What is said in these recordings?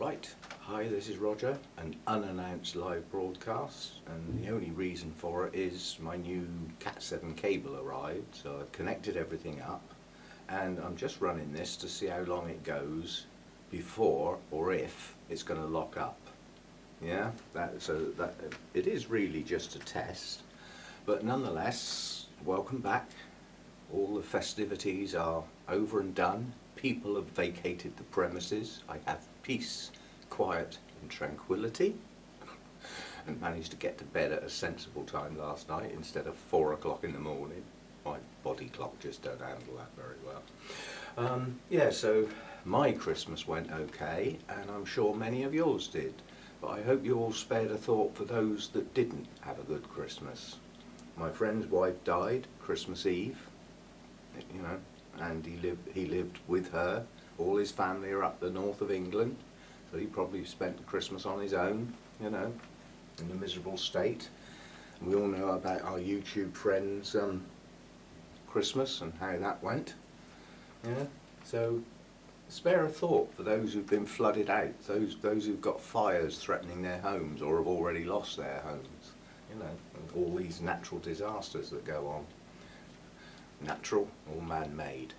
Right, hi, this is Roger, an unannounced live broadcast, and the only reason for it is my new Cat 7 cable arrived, so I've connected everything up, and I'm just running this to see how long it goes before or if it's going to lock up. Yeah, so it is really just a test, but nonetheless, welcome back. All the festivities are over and done. People have vacated the premises. I have peace, quiet and tranquility, and managed to get to bed at a sensible time last night instead of 4 o'clock in the morning. My body clock just don't handle that very well. Yeah, so my Christmas went okay, and I'm sure many of yours did, but I hope you all spared a thought for those that didn't have a good Christmas. My friend's wife died Christmas Eve, you know, and he lived with her. All his family are up the north of England, so he probably spent Christmas on his own, you know, in a miserable state. And we all know about our YouTube friends' Christmas and how that went. Yeah, so spare a thought for those who've been flooded out, those who've got fires threatening their homes or have already lost their homes, you know, and all these natural disasters that go on. Natural or man-made?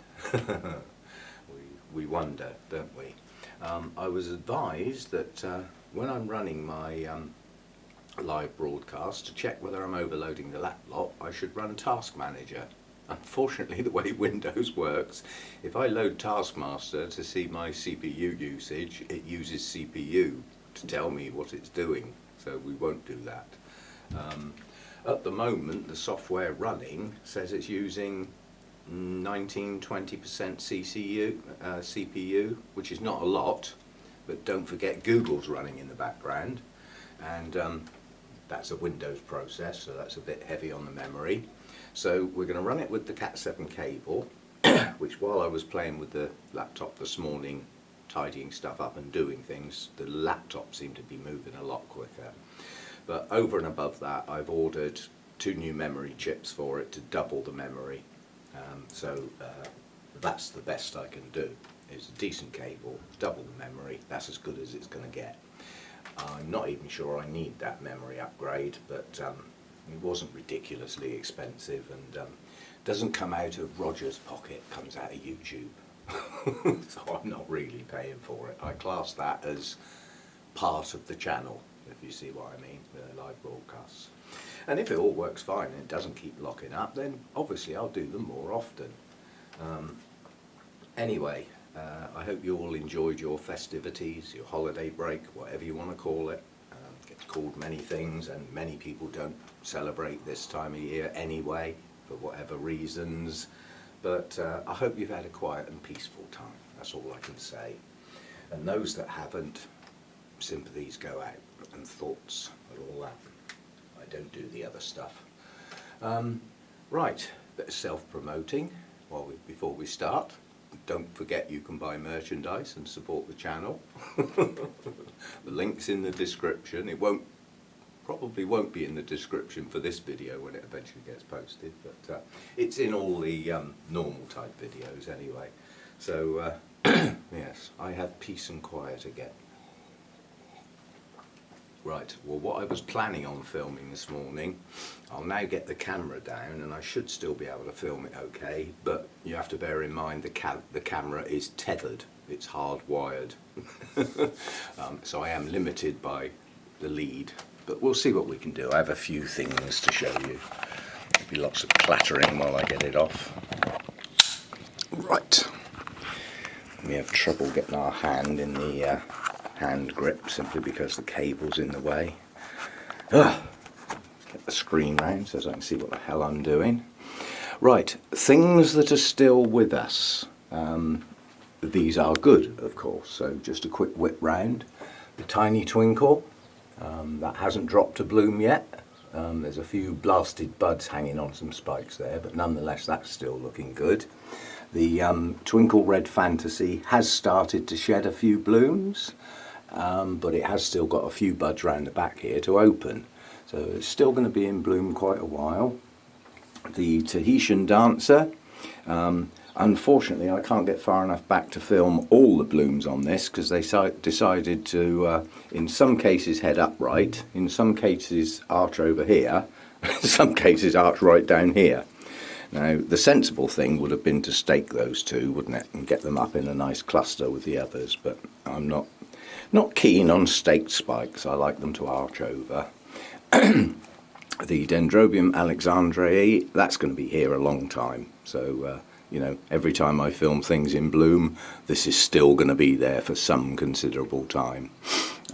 we wonder, don't we? I was advised that when I'm running my live broadcast, to check whether I'm overloading the laptop, I should run Task Manager. Unfortunately, the way Windows works, if I load Taskmaster to see my CPU usage, it uses CPU to tell me what it's doing, so we won't do that. At the moment, the software running says it's using 19-20% CPU, which is not a lot, but don't forget Google's running in the background, and that's a Windows process, so that's a bit heavy on the memory. So we're going to run it with the Cat 7 cable, which while I was playing with the laptop this morning, tidying stuff up and doing things, the laptop seemed to be moving a lot quicker. But over and above that, I've ordered 2 new memory chips for it to double the memory. So that's the best I can do. It's a decent cable, double the memory, that's as good as it's going to get. I'm not even sure I need that memory upgrade, but it wasn't ridiculously expensive, and doesn't come out of Roger's pocket, comes out of YouTube. So I'm not really paying for it. I class that as part of the channel, if you see what I mean, the live broadcasts. And if it all works fine and it doesn't keep locking up, then obviously I'll do them more often. Anyway, I hope you all enjoyed your festivities, your holiday break, whatever you want to call it. It gets called many things, and many people don't celebrate this time of year anyway, for whatever reasons. But I hope you've had a quiet and peaceful time, that's all I can say. And those that haven't, sympathies go out, and thoughts and all that. I don't do the other stuff. Right, bit of self-promoting before we start. Don't forget you can buy merchandise and support the channel. The link's in the description. It probably won't be in the description for this video when it eventually gets posted, but it's in all the normal type videos anyway. So yes, I have peace and quiet again. Right, well, what I was planning on filming this morning, I'll now get the camera down, and I should still be able to film it okay, but you have to bear in mind the camera is tethered, it's hardwired. So I am limited by the lead, but we'll see what we can do. I have a few things to show you. There'll be lots of clattering while I get it off. Right, we have trouble getting our hand in the hand grip simply because the cable's in the way. Get the screen round so I can see what the hell I'm doing. Right, things that are still with us. These are good, of course, so just a quick whip round. The Tiny Twinkle, that hasn't dropped a bloom yet. There's a few blasted buds hanging on some spikes there, but nonetheless that's still looking good. The Twinkle Red Fantasy has started to shed a few blooms, but it has still got a few buds round the back here to open, so it's still going to be in bloom quite a while. The Tahitian Dancer, Unfortunately, I can't get far enough back to film all the blooms on this because they decided to, in some cases, head upright, in some cases arch over here, in some cases arch right down here. Now, the sensible thing would have been to stake those two, wouldn't it, and get them up in a nice cluster with the others, but I'm not keen on staked spikes. I like them to arch over. The Dendrobium alexandrae, that's going to be here a long time, so you know, every time I film things in bloom, this is still going to be there for some considerable time.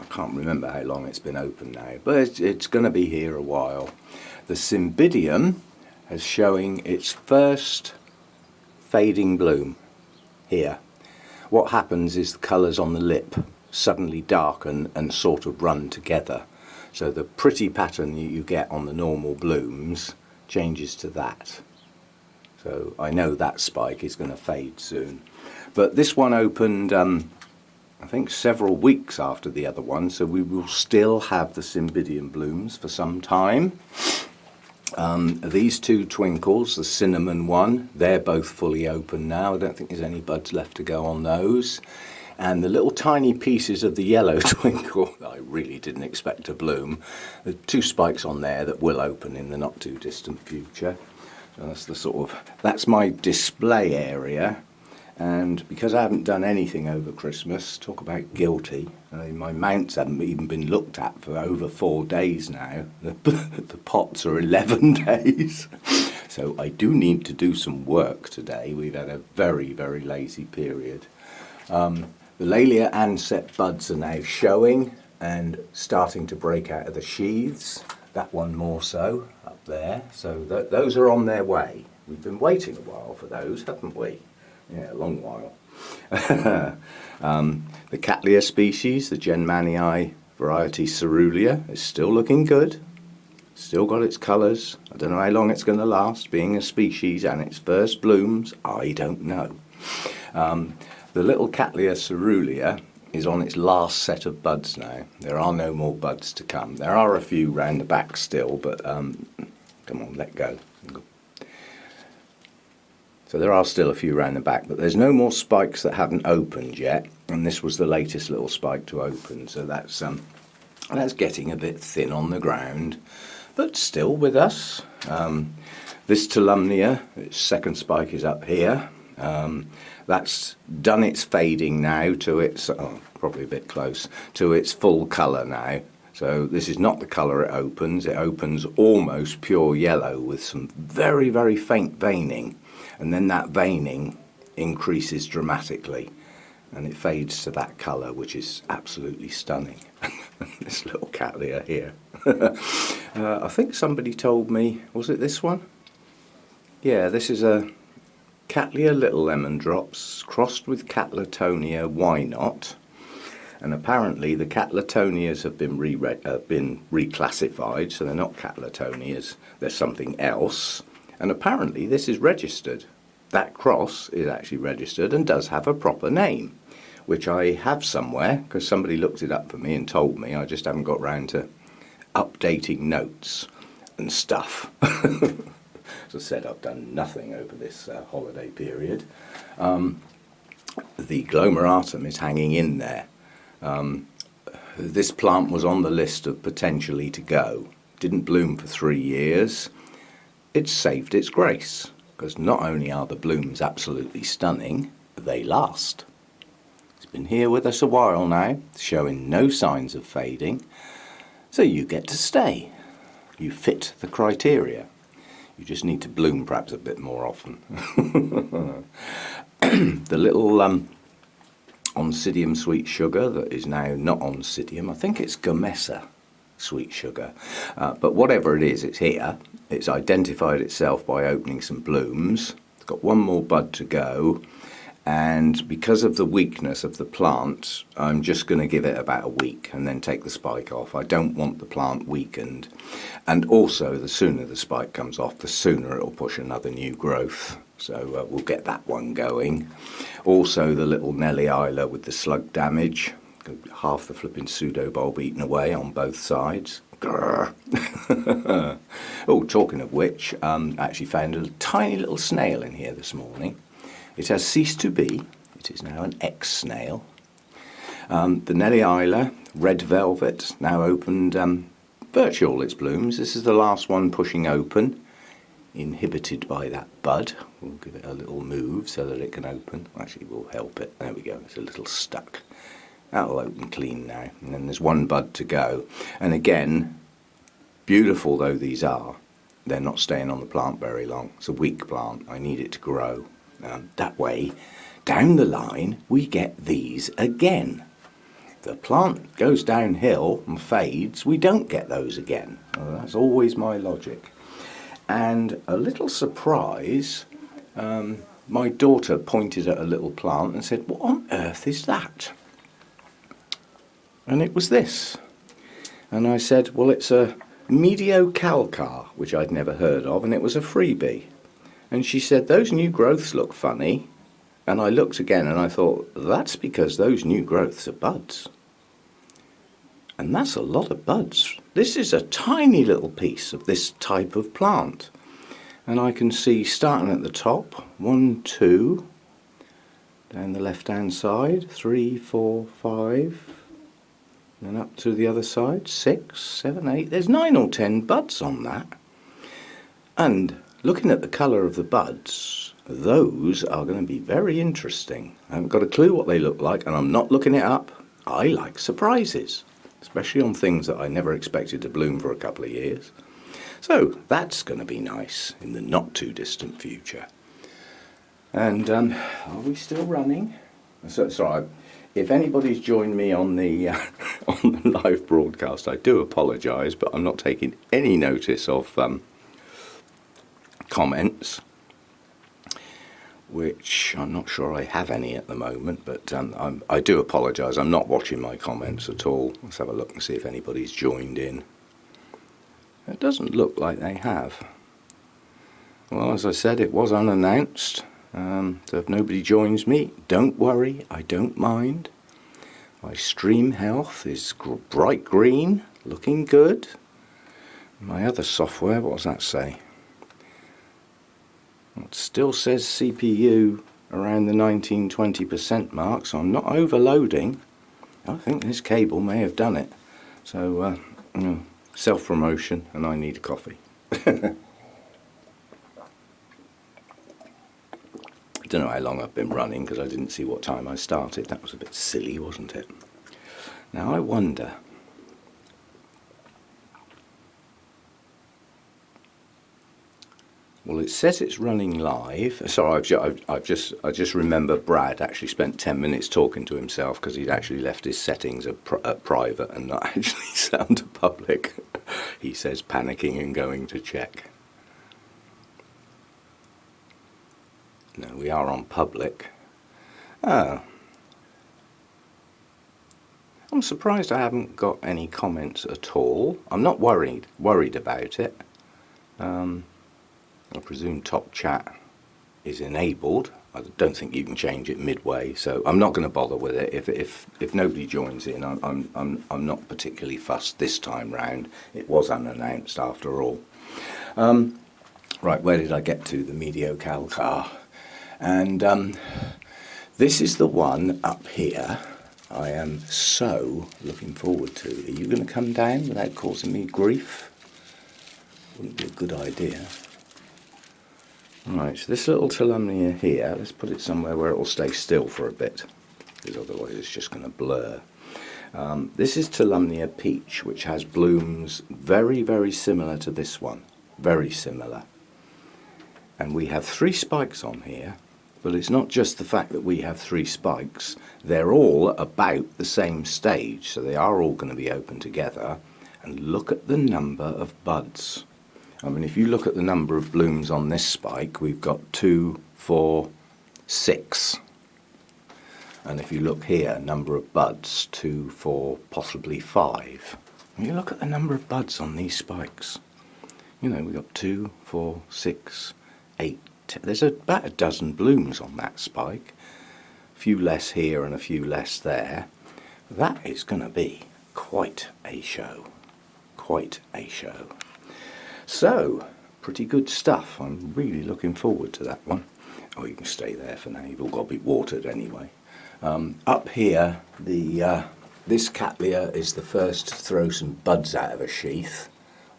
I can't remember how long it's been open now, but it's going to be here a while. The Cymbidium is showing its first fading bloom here. What happens is the colours on the lip suddenly darken and sort of run together. So the pretty pattern you get on the normal blooms changes to that. So I know that spike is going to fade soon. But this one opened, I think, several weeks after the other one, so we will still have the Cymbidium blooms for some time. These two twinkles, the cinnamon one, they're both fully open now. I don't think there's any buds left to go on those. And the little tiny pieces of the yellow twinkle that I really didn't expect to bloom, there are two spikes on there that will open in the not too distant future. So that's my display area, and because I haven't done anything over Christmas, talk about guilty. I mean, my mounts haven't even been looked at for over 4 days now. The pots are 11 days. So I do need to do some work today. We've had a very, very lazy period. The Laelia anset buds are now showing and starting to break out of the sheaths. That one more so, up there. So those are on their way. We've been waiting a while for those, haven't we? Yeah, a long while. The Cattleya species, the Genmanii variety Cerulean, is still looking good. Still got its colours. I don't know how long it's going to last, being a species and its first blooms, I don't know. The little Cattleya Cerulean is on its last set of buds now. There are no more buds to come. There are a few round the back still, but come on, let go. So there are still a few round the back, but there's no more spikes that haven't opened yet, and this was the latest little spike to open, so that's getting a bit thin on the ground, but still with us. This Tolumnia, its second spike is up here. That's done its fading now to its, probably a bit close, to its full colour now. So this is not the colour it opens. It opens almost pure yellow with some very, very faint veining. And then that veining increases dramatically. And it fades to that colour, which is absolutely stunning. This little Cattleya here. I think somebody told me, was it this one? Yeah, this is a Cattleya Little Lemon Drops crossed with Cattletonias Why Not, and apparently the Cattletonias have been reclassified, so they're not Cattletonias, they're something else, and apparently this is registered. That cross is actually registered and does have a proper name, which I have somewhere because somebody looked it up for me and told me. I just haven't got round to updating notes and stuff. As I said, I've done nothing over this holiday period. The Glomeratum is hanging in there. This plant was on the list of potentially to go. Didn't bloom for 3 years. It's saved its grace, because not only are the blooms absolutely stunning, they last. It's been here with us a while now, showing no signs of fading, so you get to stay. You fit the criteria. You just need to bloom perhaps a bit more often. The little Oncidium sweet sugar that is now not Oncidium, I think it's Gamesa sweet sugar. But whatever it is, it's here. It's identified itself by opening some blooms. It's got one more bud to go. And because of the weakness of the plant, I'm just going to give it about a week and then take the spike off. I don't want the plant weakened. And also, the sooner the spike comes off, the sooner it'll push another new growth. So we'll get that one going. Also, the little Nelly Isla with the slug damage. Half the flipping pseudobulb eaten away on both sides. Oh, talking of which, I actually found a tiny little snail in here this morning. It has ceased to be. It is now an ex-snail. The Nellie Isla red velvet now opened virtually all its blooms. This is the last one pushing open, inhibited by that bud. We'll give it a little move so that it can open. Actually, we'll help it. There we go. It's a little stuck. That'll open clean now. And then there's one bud to go. And again, beautiful though these are, they're not staying on the plant very long. It's a weak plant. I need it to grow. That way, down the line, we get these again. The plant goes downhill and fades, we don't get those again. That's always my logic. And a little surprise, my daughter pointed at a little plant and said, "What on earth is that?" And it was this. And I said, well, it's a mediocalcar, which I'd never heard of, and it was a freebie. And she said, those new growths look funny. And I looked again and I thought, that's because those new growths are buds. And that's a lot of buds. This is a tiny little piece of this type of plant. And I can see starting at the top, 1, 2, down the left-hand side, 3, 4, 5, then up to the other side, 6, 7, 8. There's 9 or 10 buds on that. And looking at the colour of the buds, those are going to be very interesting. I haven't got a clue what they look like, and I'm not looking it up. I like surprises, especially on things that I never expected to bloom for a couple of years. So that's going to be nice in the not too distant future. And are we still running? Sorry, if anybody's joined me on the on the live broadcast, I do apologise, but I'm not taking any notice of comments, which I'm not sure I have any at the moment, but I do apologise. I'm not watching my comments at all. Let's have a look and see if anybody's joined in. It doesn't look like they have. Well, as I said, it was unannounced. So if nobody joins me, don't worry, I don't mind. My stream health is bright green, looking good. My other software, what does that say? It still says CPU around the 19-20% mark, so I'm not overloading. I think this cable may have done it. So, self-promotion, and I need a coffee. I don't know how long I've been running because I didn't see what time I started. That was a bit silly, wasn't it? Now I wonder, well, it says it's running live. Sorry, I just remember Brad actually spent 10 minutes talking to himself because he'd actually left his settings at private and not actually set them to public. He says panicking and going to check. No, we are on public. Oh. I'm surprised I haven't got any comments at all. I'm not worried about it. I presume top chat is enabled. I don't think you can change it midway, so I'm not going to bother with it. If nobody joins in, I'm not particularly fussed this time round. It was unannounced after all. Right, where did I get to? The mediocalcar. And this is the one up here I am so looking forward to. Are you going to come down without causing me grief? Wouldn't be a good idea. Right, so this little Tolumnia here, let's put it somewhere where it will stay still for a bit, because otherwise it's just going to blur. This is Tolumnia Peach, which has blooms very, very similar to this one. Very similar. And we have 3 spikes on here. But it's not just the fact that we have 3 spikes, they're all about the same stage, so they are all going to be open together. And look at the number of buds. I mean, if you look at the number of blooms on this spike, we've got 2, 4, 6. And if you look here, number of buds, 2, 4, possibly 5. And you look at the number of buds on these spikes. You know, we've got 2, 4, 6, 8. There's about a dozen blooms on that spike, a few less here and a few less there. That is going to be quite a show, quite a show. So, pretty good stuff. I'm really looking forward to that one. Oh, you can stay there for now. You've all got to be watered anyway. Up here, this Cattleya is the first to throw some buds out of a sheath.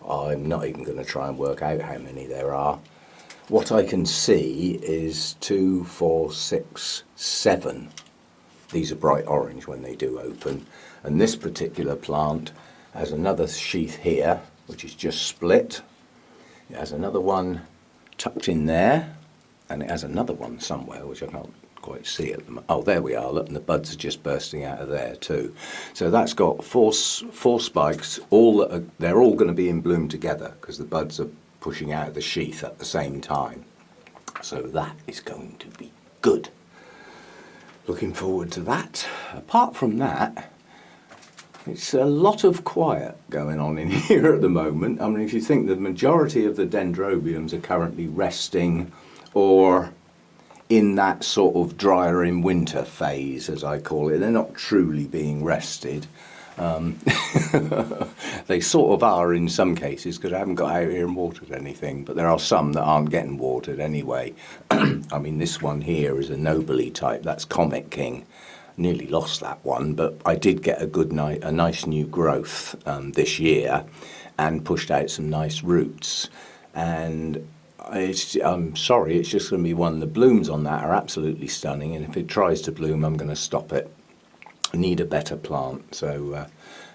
I'm not even going to try and work out how many there are. What I can see is 2, 4, 6, 7. These are bright orange when they do open. And this particular plant has another sheath here, which is just split. It has another one tucked in there, and it has another one somewhere, which I can't quite see at the moment. Oh, there we are. Look, and the buds are just bursting out of there too. So that's got four spikes. They're all going to be in bloom together because the buds are pushing out of the sheath at the same time. So that is going to be good. Looking forward to that. Apart from that, it's a lot of quiet going on in here at the moment. I mean, if you think the majority of the dendrobiums are currently resting or in that sort of drier in winter phase, as I call it, they're not truly being rested. They sort of are in some cases because I haven't got out here and watered anything, but there are some that aren't getting watered anyway. I mean, this one here is a Nobly type, that's Comet King. Nearly lost that one, but I did get a nice new growth this year and pushed out some nice roots. And I'm sorry, it's just going to be one. The blooms on that are absolutely stunning, and if it tries to bloom, I'm going to stop it. I need a better plant. So,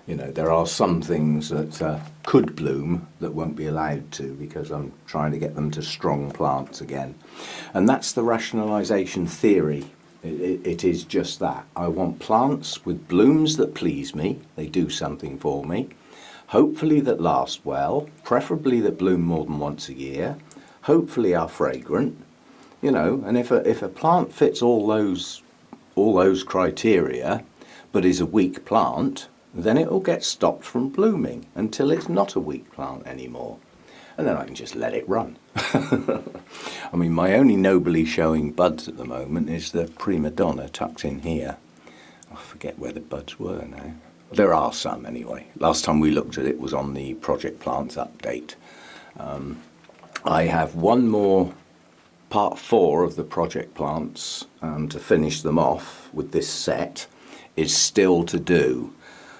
there are some things that could bloom that won't be allowed to because I'm trying to get them to strong plants again. And that's the rationalisation theory. It is just that. I want plants with blooms that please me. They do something for me. Hopefully that last well, preferably that bloom more than once a year. Hopefully are fragrant, and if a plant fits all those criteria, but is a weak plant, then it will get stopped from blooming until it's not a weak plant anymore, and then I can just let it run. I mean, my only nobly showing buds at the moment is the prima donna tucked in here. I forget where the buds were now. There are some anyway. Last time we looked at it was on the Project Plants update. I have one more part 4 of the Project Plants to finish them off with this set is still to do.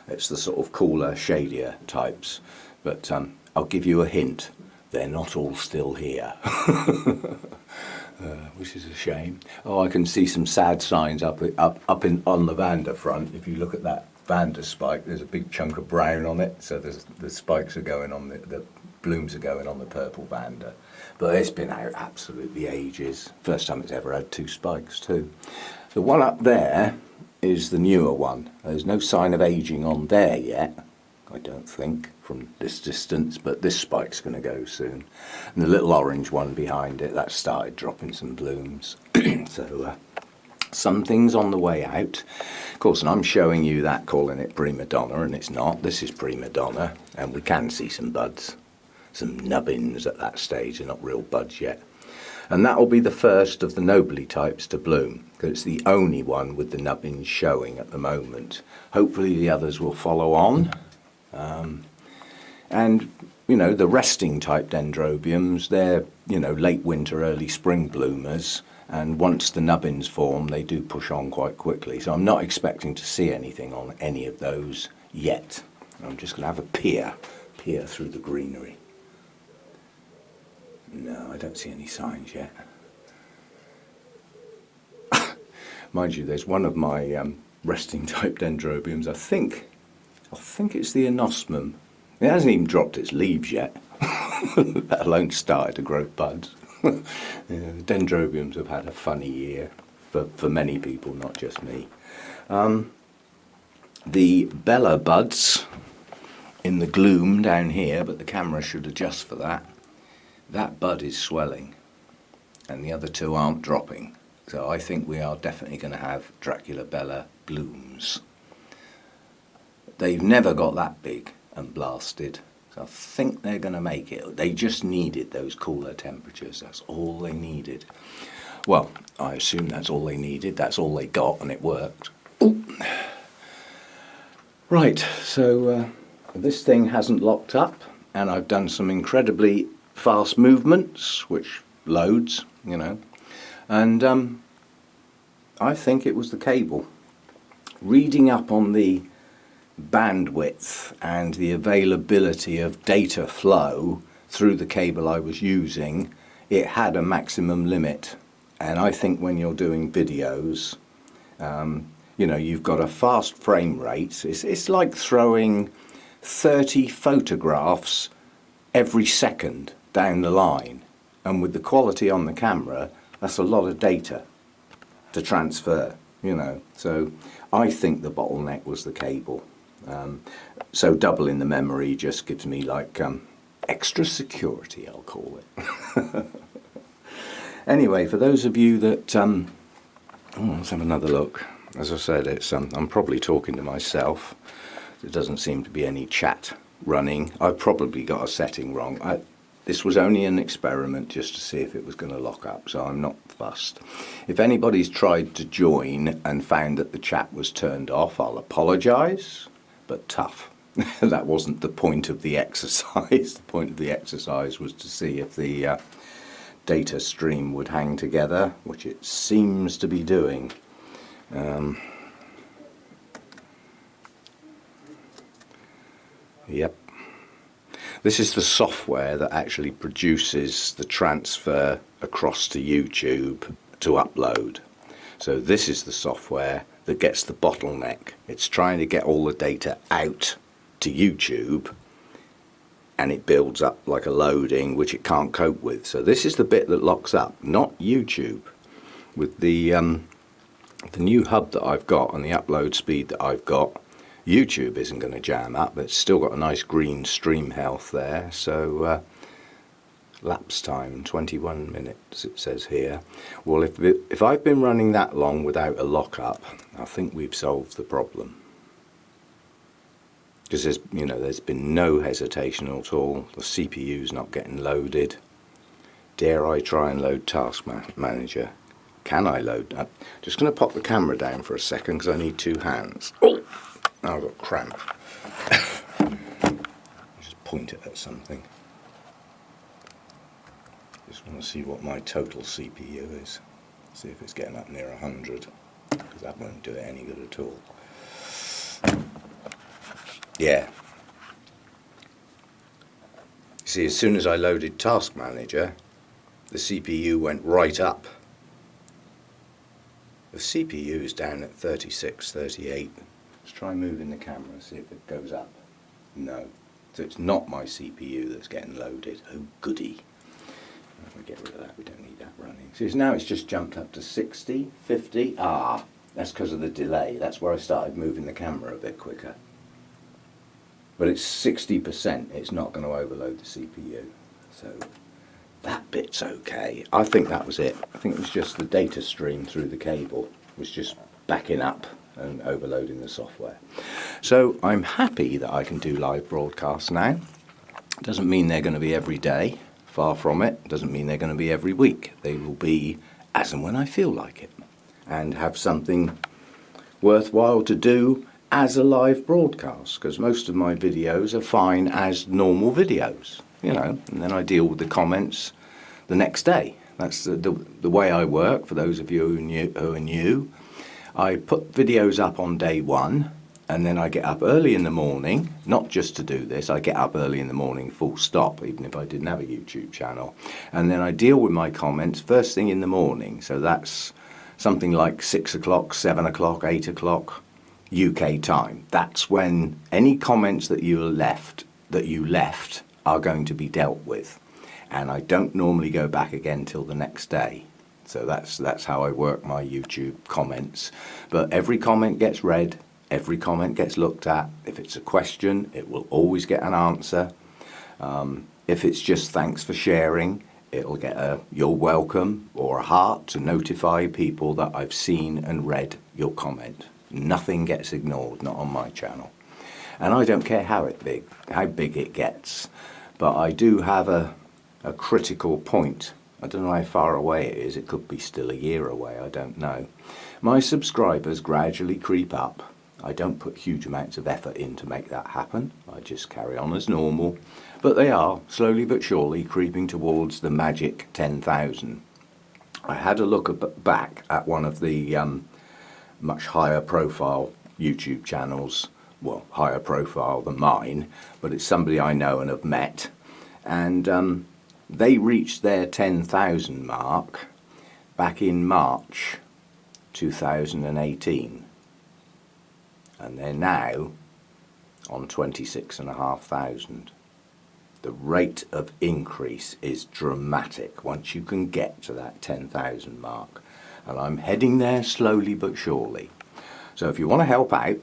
It's the sort of cooler, shadier types. But I'll give you a hint. They're not all still here. Which is a shame. Oh, I can see some sad signs up on the Vanda front. If you look at that Vanda spike, there's a big chunk of brown on it. So the spikes are going on the blooms are going on the purple Vanda. But it's been out absolutely ages. First time it's ever had 2 spikes too. The one up there is the newer one. There's no sign of aging on there yet, I don't think, from this distance, but this spike's going to go soon. And the little orange one behind it, that started dropping some blooms. So some things on the way out. Of course, and I'm showing you that, calling it prima donna, and it's not. This is prima donna, and we can see some buds. Some nubbins at that stage, they're not real buds yet. And that will be the first of the Nobly types to bloom, because it's the only one with the nubbins showing at the moment. Hopefully the others will follow on. And, the resting type dendrobiums, they're, late winter, early spring bloomers. And once the nubbins form, they do push on quite quickly. So I'm not expecting to see anything on any of those yet. I'm just going to have a peer through the greenery. No, I don't see any signs yet. Mind you, there's one of my resting type dendrobiums. I think it's the anosmum. It hasn't even dropped its leaves yet, let alone started to grow buds. Dendrobiums have had a funny year for many people, not just me. The Bella buds in the gloom down here, but the camera should adjust for that. That bud is swelling and the other 2 aren't dropping. So I think we are definitely going to have Dracula Bella blooms. They've never got that big and blasted. So I think they're going to make it. They just needed those cooler temperatures. That's all they needed. Well, I assume that's all they needed. That's all they got, and it worked. Ooh. Right, so this thing hasn't locked up, and I've done some incredibly fast movements, which loads, you know, and I think it was the cable. Reading up on the bandwidth and the availability of data flow through the cable I was using, it had a maximum limit. And I think when you're doing videos, you know, you've got a fast frame rate. It's like throwing 30 photographs every second down the line. And with the quality on the camera, that's a lot of data to transfer, you know. So I think the bottleneck was the cable. So doubling the memory just gives me like extra security, I'll call it. Anyway, for those of you that, let's have another look. As I said, it's I'm probably talking to myself. There doesn't seem to be any chat running. I've probably got a setting wrong. This was only an experiment just to see if it was going to lock up, so I'm not fussed. If anybody's tried to join and found that the chat was turned off, I'll apologise, but tough. That wasn't the point of the exercise. The point of the exercise was to see if the data stream would hang together, which it seems to be doing. Yep. This is the software that actually produces the transfer across to YouTube to upload. So this is the software that gets the bottleneck. It's trying to get all the data out to YouTube, and it builds up like a loading which it can't cope with. So this is the bit that locks up, not YouTube. With the new hub that I've got and the upload speed that I've got, YouTube isn't going to jam up. It's still got a nice green stream health there. So lapse time 21 minutes it says here. Well, if I've been running that long without a lockup, I think we've solved the problem. Because there's been no hesitation at all. The CPU's not getting loaded. Dare I try and load Task Manager? Can I load that? Just going to pop the camera down for a second because I need two hands. Oh, I've got cramp. Just point it at something. Just want to see what my total CPU is. See if it's getting up near 100. Because that won't do it any good at all. Yeah. See, as soon as I loaded Task Manager, the CPU went right up. The CPU is down at 36, 38. Let's try moving the camera, see if it goes up. No. So it's not my CPU that's getting loaded. Oh, goody. If we get rid of that, we don't need that running. See, now it's just jumped up to 60, 50. Ah, that's because of the delay. That's where I started moving the camera a bit quicker. But it's 60%, it's not going to overload the CPU. So that bit's okay. I think that was it. I think it was just the data stream through the cable was just backing up and overloading the software. So I'm happy that I can do live broadcasts now. Doesn't mean they're going to be every day, far from it. Doesn't mean they're going to be every week. They will be as and when I feel like it, and have something worthwhile to do as a live broadcast, because most of my videos are fine as normal videos, and then I deal with the comments the next day. That's the way I work. For those of you who are new, I put videos up on day one, and then I get up early in the morning, not just to do this, I get up early in the morning full stop, even if I didn't have a YouTube channel, and then I deal with my comments first thing in the morning. So that's something like 6 o'clock, 7 o'clock, 8 o'clock UK time. That's when any comments that you left are going to be dealt with, and I don't normally go back again till the next day. So that's how I work my YouTube comments. But every comment gets read, every comment gets looked at. If it's a question, it will always get an answer. If it's just thanks for sharing, it'll get a you're welcome or a heart to notify people that I've seen and read your comment. Nothing gets ignored, not on my channel. And I don't care how big it gets, but I do have a critical point. I don't know how far away it is. It could be still a year away, I don't know. My subscribers gradually creep up. I don't put huge amounts of effort in to make that happen. I just carry on as normal. But they are, slowly but surely, creeping towards the magic 10,000. I had a look back at one of the much higher profile YouTube channels, well, higher profile than mine, but it's somebody I know and have met, and they reached their 10,000 mark back in March 2018, and they're now on 26,500. The rate of increase is dramatic once you can get to that 10,000 mark, and I'm heading there slowly but surely. So if you want to help out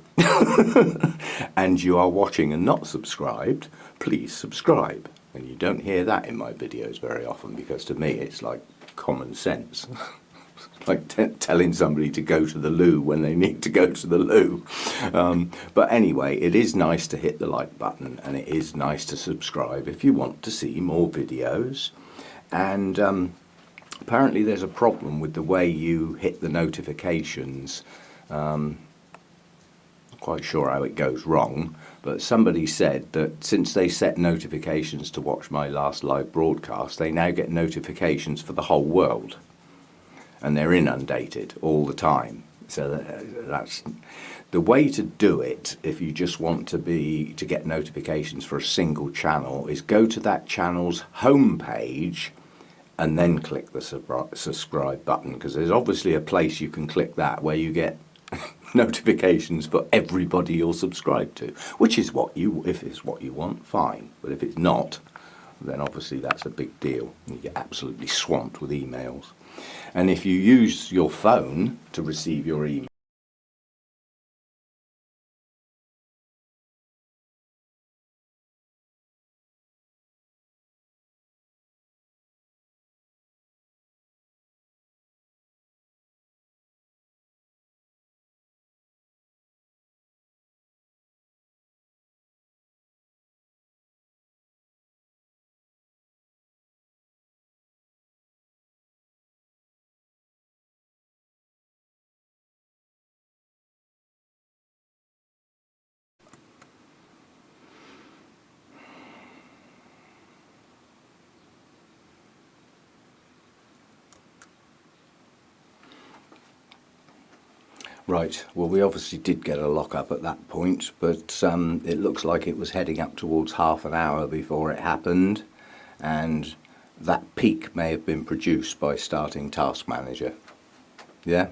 and you are watching and not subscribed, please subscribe. And you don't hear that in my videos very often, because to me it's like common sense. Like telling somebody to go to the loo when they need to go to the loo. But anyway, it is nice to hit the like button, and it is nice to subscribe if you want to see more videos. And apparently there's a problem with the way you hit the notifications. Not quite sure how it goes wrong, but somebody said that since they set notifications to watch my last live broadcast, they now get notifications for the whole world, and they're inundated all the time. So that's the way to do it. If you just want to get notifications for a single channel, is go to that channel's homepage and then click the subscribe button, because there's obviously a place you can click that where you get notifications for everybody you're subscribed to, which is if it's what you want, fine. But if it's not, then obviously that's a big deal. You get absolutely swamped with emails. And if you use your phone to receive your email, right, well, we obviously did get a lock-up at that point, but it looks like it was heading up towards half an hour before it happened, and that peak may have been produced by starting Task Manager. Yeah,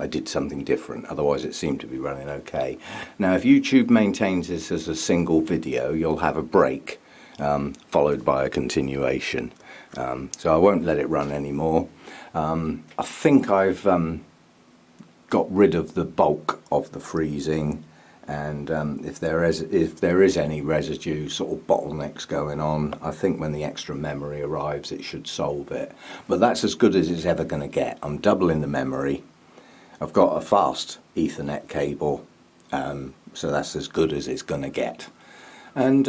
I did something different, otherwise it seemed to be running okay. Now, if YouTube maintains this as a single video, you'll have a break followed by a continuation. So I won't let it run anymore. I think I've got rid of the bulk of the freezing, and if there is any residue sort of bottlenecks going on, I think when the extra memory arrives it should solve it. But that's as good as it's ever going to get. I'm doubling the memory. I've got a fast Ethernet cable, so that's as good as it's going to get. And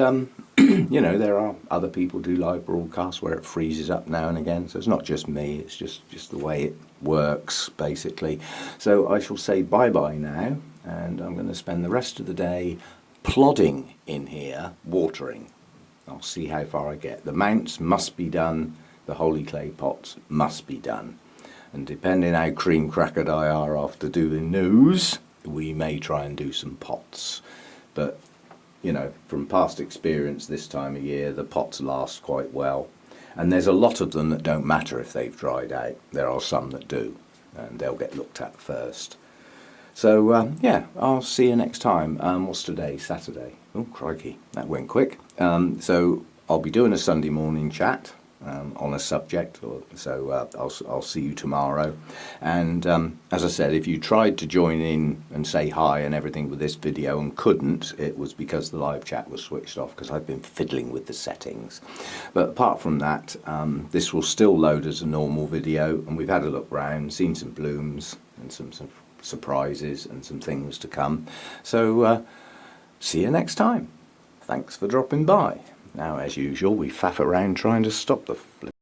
you know, there are other people do live broadcasts where it freezes up now and again, so it's not just me, it's just the way it works basically. So I shall say bye bye now, and I'm going to spend the rest of the day plodding in here watering. I'll see how far I get. The mounts must be done, the holy clay pots must be done, and depending how cream crackered I are after doing news, we may try and do some pots. But you know, from past experience this time of year, the pots last quite well. And there's a lot of them that don't matter if they've dried out. There are some that do, and they'll get looked at first. So, yeah, I'll see you next time. What's today? Saturday. Oh, crikey, that went quick. So I'll be doing a Sunday morning chat on a subject, so I'll see you tomorrow. And as I said, if you tried to join in and say hi and everything with this video and couldn't, it was because the live chat was switched off, because I've been fiddling with the settings. But apart from that, this will still load as a normal video, and we've had a look round, seen some blooms and some surprises and some things to come. So see you next time. Thanks for dropping by. Now, as usual, we faff around trying to stop the flip.